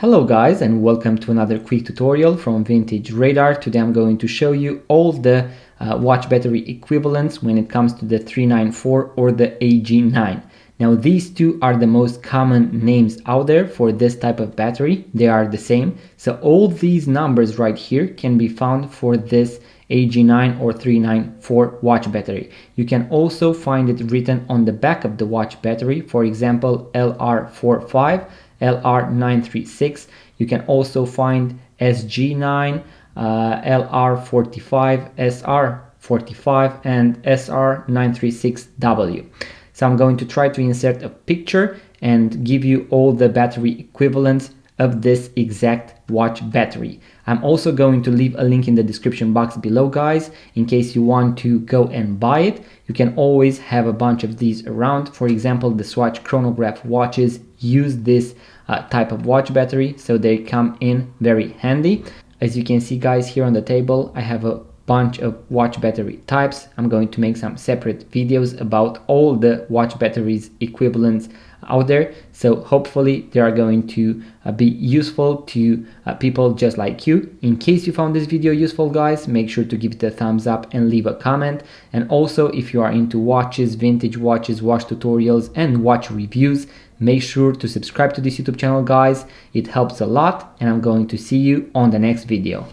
Hello guys, and welcome to another quick tutorial from Vintage Radar. Today I'm going to show you all the watch battery equivalents when it comes to the 394 or the AG9. Now these two are the most common names out there for this type of battery. They are the same. So all these numbers right here can be found for this AG9 or 394 watch battery. You can also find it written on the back of the watch battery, for example LR45, LR936. You can also find SG9, LR45, SR45 and SR936SW. So I'm going to try to insert a picture and give you all the battery equivalents of this exact watch battery. I'm also going to leave a link in the description box below, guys, in case you want to go and buy it. You can always have a bunch of these around. For example, the Swatch chronograph watches use this type of watch battery, so they come in very handy. As you can see, guys, here on the table I have a bunch of watch battery types. I'm going to make some separate videos about all the watch batteries equivalents out there, so hopefully they are going to be useful to people just like you. In case you found this video useful, guys, make sure to give it a thumbs up and leave a comment. And also, if you are into watches, vintage watches, watch tutorials and watch reviews, make sure to subscribe to this YouTube channel, guys. It helps a lot, and I'm going to see you on the next video.